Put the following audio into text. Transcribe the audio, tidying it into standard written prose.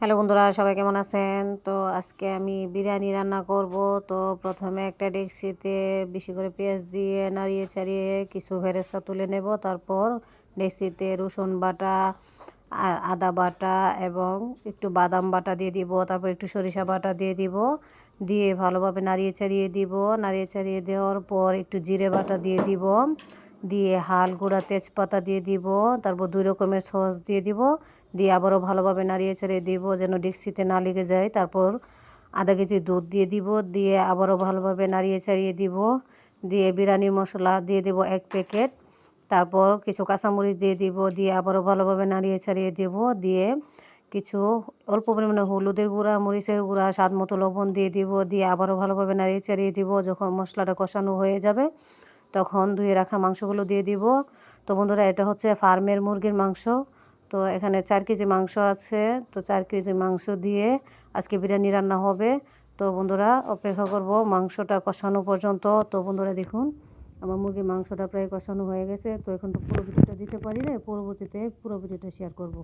Hello বন্ধুরা, সবাই কেমন আছেন? তো আজকে আমি বিরিয়ানি রান্না করব। তো প্রথমে একটা ডেকচিতে বেশি করে পেঁয়াজ দিয়ে নাড়িয়ে চাড়িয়ে কিছু বেরেস্তা তুলে নেব। তারপর ডেকচিতে রসুন বাটা, আদা বাটা এবং একটু বাদাম বাটা দিয়ে দিব। তারপর একটু সরিষা বাটা দিয়ে দিব। দিয়ে ভালোভাবে নাড়িয়ে চাড়িয়ে দিব। নাড়িয়ে চাড়িয়ে দেওয়ার পর একটু জিরে বাটা দিয়ে দিব। দিয়ে হাল গুঁড়া তেজপাতা দিয়ে দিব। তারপর 2 রকমের সস দিয়ে দিব। দিয়ে আবারও ভালোভাবে নাড়িয়ে চাড়িয়ে দিব যেন ডেকচিতে না লেগে যায়। তারপর আধা কেজি দুধ দিয়ে দিব। দিয়ে আবারও ভালোভাবে নাড়িয়ে চাড়িয়ে দিব। দিয়ে বিরিয়ানির মশলা দিয়ে দেব 1 প্যাকেট। তারপর কিছু কাঁচামরিচ দিয়ে দিব। দিয়ে আবারও ভালোভাবে নাড়িয়ে ছাড়িয়ে দেব। দিয়ে কিছু অল্প পরিমাণে হলুদের গুঁড়া, মরিচের গুঁড়া, স্বাদ মতো লবণ দিয়ে দিব। দিয়ে আবারও ভালোভাবে নাড়িয়ে চাড়িয়ে দিব। যখন মশলাটা কষানো হয়ে যাবে তখন ধুয়ে রাখা মাংসগুলো দিয়ে দিব। তো বন্ধুরা, এটা হচ্ছে ফার্মের মুরগির মাংস। তো এখানে 4 কেজি মাংস আছে। তো 4 কেজি মাংস দিয়ে আজকে বিরিয়ানি রান্না হবে। তো বন্ধুরা, অপেক্ষা করব মাংসটা কষানো পর্যন্ত। তো বন্ধুরা দেখুন, আমার মুরগির মাংসটা প্রায় কষানো হয়ে গেছে। তো এখন তো পুরো ভিডিওটা দিতে পারি না, পরবর্তীতে পুরো ভিডিওটা শেয়ার করব।